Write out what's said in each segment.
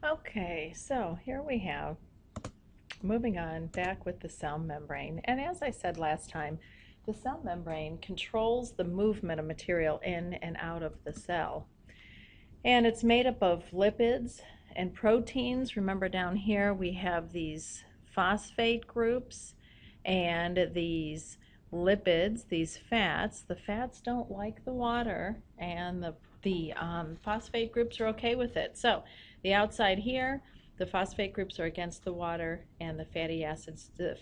Okay, so here we have, moving on back with the cell membrane. And as I said last time, the cell membrane controls the movement of material in and out of the cell. And it's made up of lipids and proteins. Remember down here we have these phosphate groups and these lipids, these fats. The fats don't like the water, and the phosphate groups are okay with it. So the outside here, the phosphate groups are against the water, and the fatty acids, the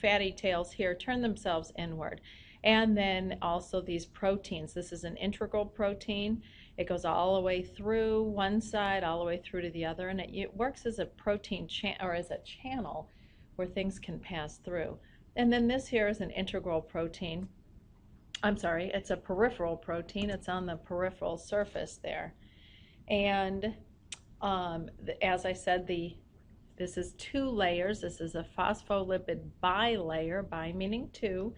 fatty tails here turn themselves inward. And then also these proteins. This is an integral protein. It goes all the way through one side, all the way through to the other, and it works as a protein or as a channel where things can pass through. And then this here is an integral protein. I'm sorry, it's a peripheral protein. It's on the peripheral surface there. And as I said, this is two layers. This is a phospholipid bilayer, bi meaning two.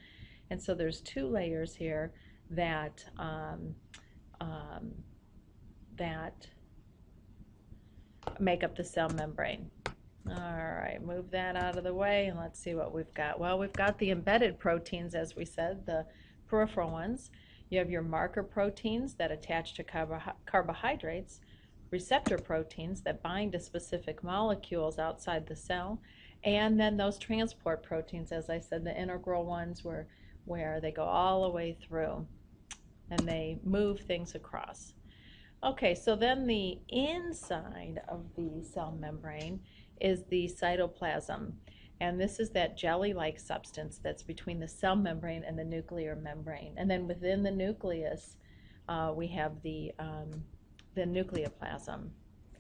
And so there's two layers here that that make up the cell membrane. All right, move that out of the way and let's see what we've got. Well, we've got the embedded proteins, as we said, the peripheral ones. You have your marker proteins that attach to carbohydrates, receptor proteins that bind to specific molecules outside the cell, and then those transport proteins, as I said, the integral ones where they go all the way through and they move things across. Okay, so then the inside of the cell membrane is the cytoplasm, and this is that jelly-like substance that's between the cell membrane and the nuclear membrane. And then within the nucleus, we have the nucleoplasm.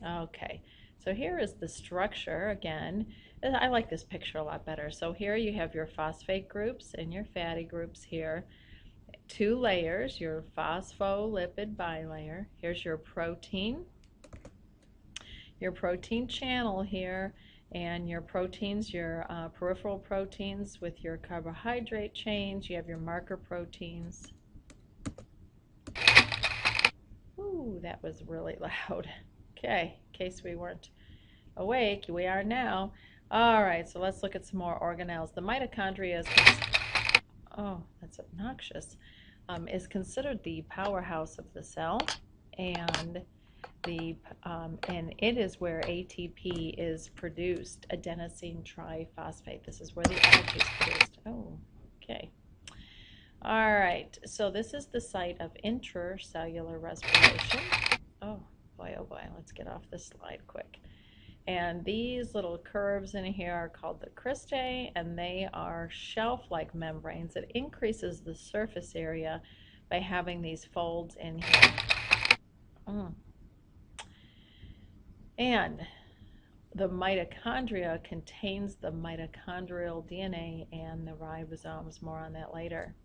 Okay, so here is the structure again. I like this picture a lot better. So here you have your phosphate groups and your fatty groups here. Two layers, your phospholipid bilayer. Here's your protein channel here, and your proteins, your peripheral proteins with your carbohydrate chains. You have your marker proteins. Ooh, that was really loud. Okay, in case we weren't awake, we are now. All right, so let's look at some more organelles. The mitochondria is, oh, that's obnoxious, is considered the powerhouse of the cell, and it is where ATP is produced, adenosine triphosphate. This is where the energy is produced. Oh, okay. All right, so this is the site of intracellular respiration. Oh boy, let's get off this slide quick. And these little curves in here are called the cristae, and they are shelf-like membranes. It increases the surface area by having these folds in here. And the mitochondria contains the mitochondrial DNA and the ribosomes. More on that later.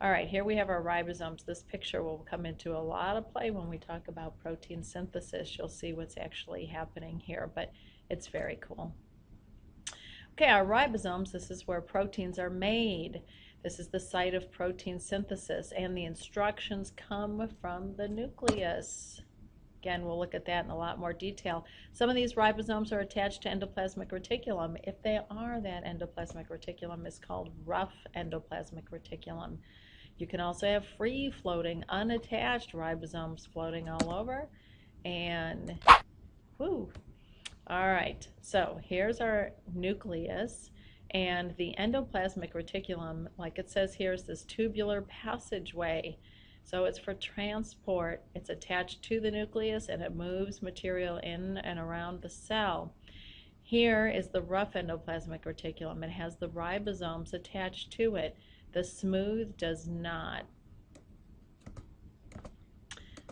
All right, here we have our ribosomes. This picture will come into a lot of play when we talk about protein synthesis. You'll see what's actually happening here, but it's very cool. Okay, our ribosomes, this is where proteins are made. This is the site of protein synthesis, and the instructions come from the nucleus. Again, we'll look at that in a lot more detail. Some of these ribosomes are attached to endoplasmic reticulum. If they are, that endoplasmic reticulum is called rough endoplasmic reticulum. You can also have free-floating, unattached ribosomes floating all over. And, whoo. All right, so here's our nucleus. And the endoplasmic reticulum, like it says here, is this tubular passageway. So it's for transport. It's attached to the nucleus, and it moves material in and around the cell. Here is the rough endoplasmic reticulum. It has the ribosomes attached to it. The smooth does not.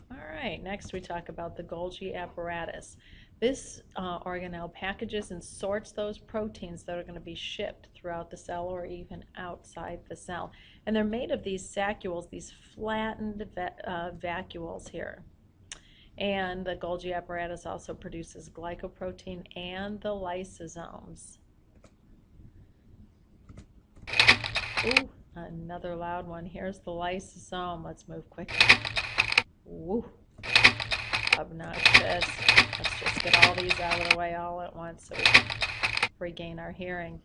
All right, next we talk about the Golgi apparatus. This organelle packages and sorts those proteins that are going to be shipped throughout the cell or even outside the cell. And they're made of these saccules, these flattened vacuoles here. And the Golgi apparatus also produces glycoprotein and the lysosomes. Ooh, another loud one. Here's the lysosome. Let's move quickly. Woo, obnoxious. Let's just get all these out of the way all at once so we can regain our hearing.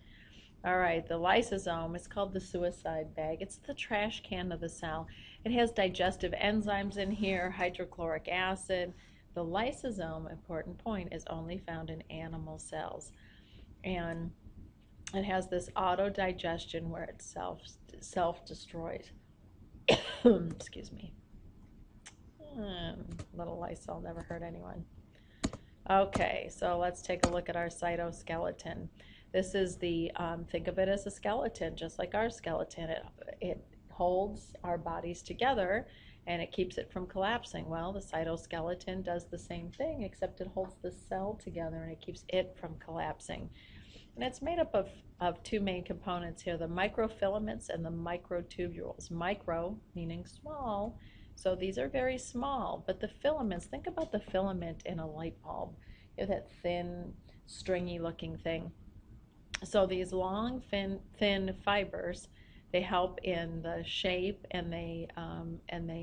All right, the lysosome is called the suicide bag. It's the trash can of the cell. It has digestive enzymes in here, hydrochloric acid. The lysosome, important point, is only found in animal cells. And it has this auto-digestion where it self-destroys. Excuse me. Little Lysol never hurt anyone. Okay, so let's take a look at our cytoskeleton. This is the, think of it as a skeleton, just like our skeleton. It holds our bodies together and it keeps it from collapsing. Well, the cytoskeleton does the same thing, except it holds the cell together and it keeps it from collapsing. And it's made up of two main components here, the microfilaments and the microtubules. Micro meaning small, so these are very small, but the filaments, think about the filament in a light bulb. You have that thin, stringy looking thing. So these long, thin fibers, they help in the shape and they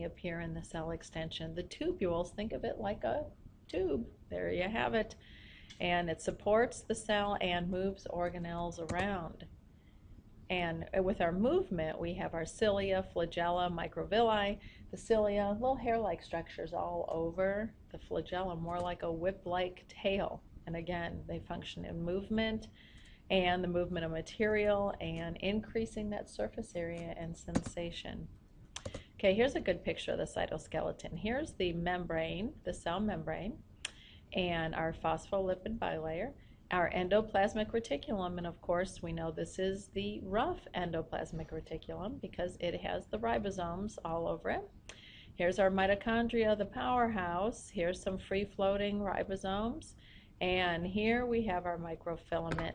appear in the cell extension. The tubules, think of it like a tube. There you have it. And it supports the cell and moves organelles around. And with our movement, we have our cilia, flagella, microvilli. The cilia, little hair-like structures all over. The flagella, more like a whip-like tail. And again, they function in movement and the movement of material and increasing that surface area and sensation. Okay, here's a good picture of the cytoskeleton. Here's the membrane, the cell membrane, and our phospholipid bilayer, our endoplasmic reticulum, and of course we know this is the rough endoplasmic reticulum because it has the ribosomes all over it. Here's our mitochondria, the powerhouse. Here's some free-floating ribosomes, and here we have our microfilament,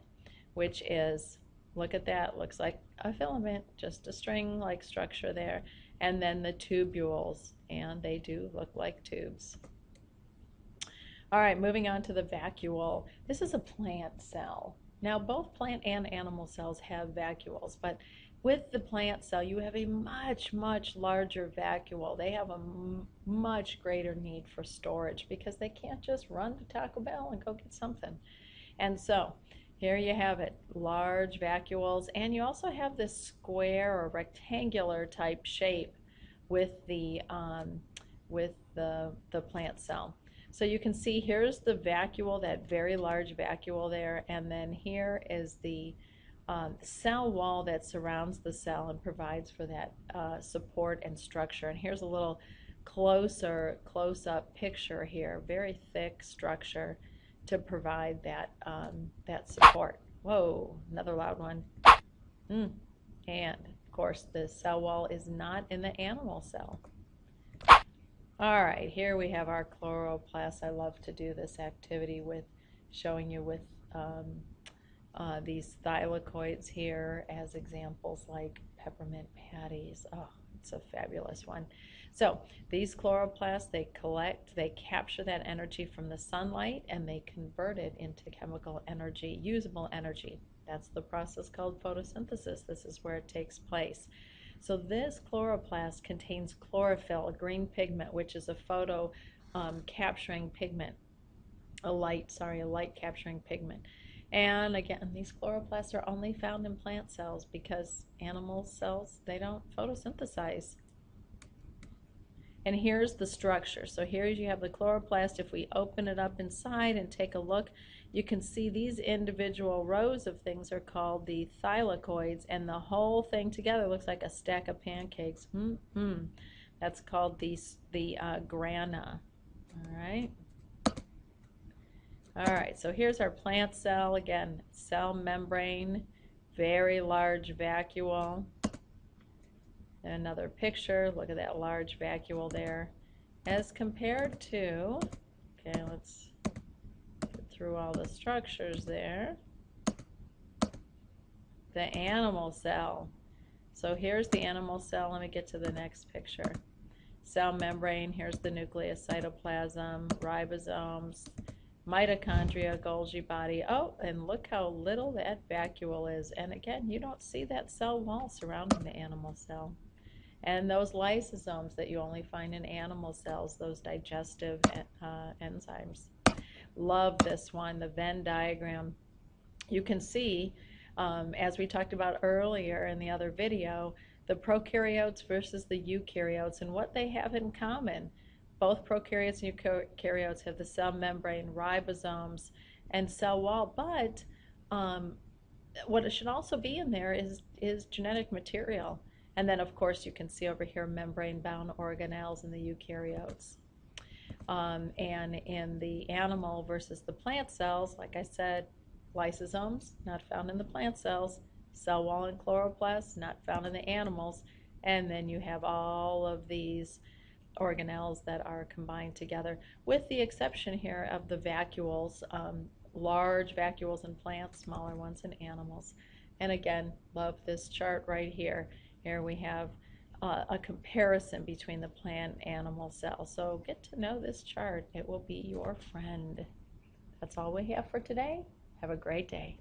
which is, look at that, looks like a filament, just a string-like structure there, and then the tubules, and they do look like tubes. All right, moving on to the vacuole. This is a plant cell. Now, both plant and animal cells have vacuoles, but with the plant cell, you have a much, much larger vacuole. They have a much greater need for storage because they can't just run to Taco Bell and go get something. And so, here you have it, large vacuoles, and you also have this square or rectangular type shape with the plant cell. So you can see here's the vacuole, that very large vacuole there, and then here is the cell wall that surrounds the cell and provides for that support and structure. And here's a little close-up picture here, very thick structure to provide that that support. Whoa, another loud one. And of course the cell wall is not in the animal cell. All right, here we have our chloroplasts. I love to do this activity with showing you with these thylakoids here as examples, like peppermint patties. Oh, it's a fabulous one. So these chloroplasts, they capture that energy from the sunlight and they convert it into chemical energy, usable energy. That's the process called photosynthesis. This is where it takes place. So this chloroplast contains chlorophyll, a green pigment, which is a photo capturing pigment, a light capturing pigment. And again, these chloroplasts are only found in plant cells because animal cells, they don't photosynthesize. And here's the structure. So here you have the chloroplast. If we open it up inside and take a look, you can see these individual rows of things are called the thylakoids, and the whole thing together looks like a stack of pancakes. That's called the grana. All right, so here's our plant cell. Again, cell membrane, very large vacuole. Another picture, look at that large vacuole there. As compared to, okay, let's get through all the structures there. The animal cell. So here's the animal cell. Let me get to the next picture. Cell membrane, here's the nucleus, cytoplasm, ribosomes, mitochondria, Golgi body. Oh, and look how little that vacuole is. And again, you don't see that cell wall surrounding the animal cell. And those lysosomes that you only find in animal cells, those digestive enzymes. Love this one, the Venn diagram. You can see, as we talked about earlier in the other video, the prokaryotes versus the eukaryotes and what they have in common. Both prokaryotes and eukaryotes have the cell membrane, ribosomes, and cell wall, but what it should also be in there is genetic material. And then, of course, you can see over here membrane-bound organelles in the eukaryotes. And in the animal versus the plant cells, like I said, lysosomes, not found in the plant cells, cell wall and chloroplast, not found in the animals, and then you have all of these organelles that are combined together, with the exception here of the vacuoles, large vacuoles in plants, smaller ones in animals. And again, love this chart right here. Here we have a comparison between the plant and animal cells. So get to know this chart. It will be your friend. That's all we have for today. Have a great day.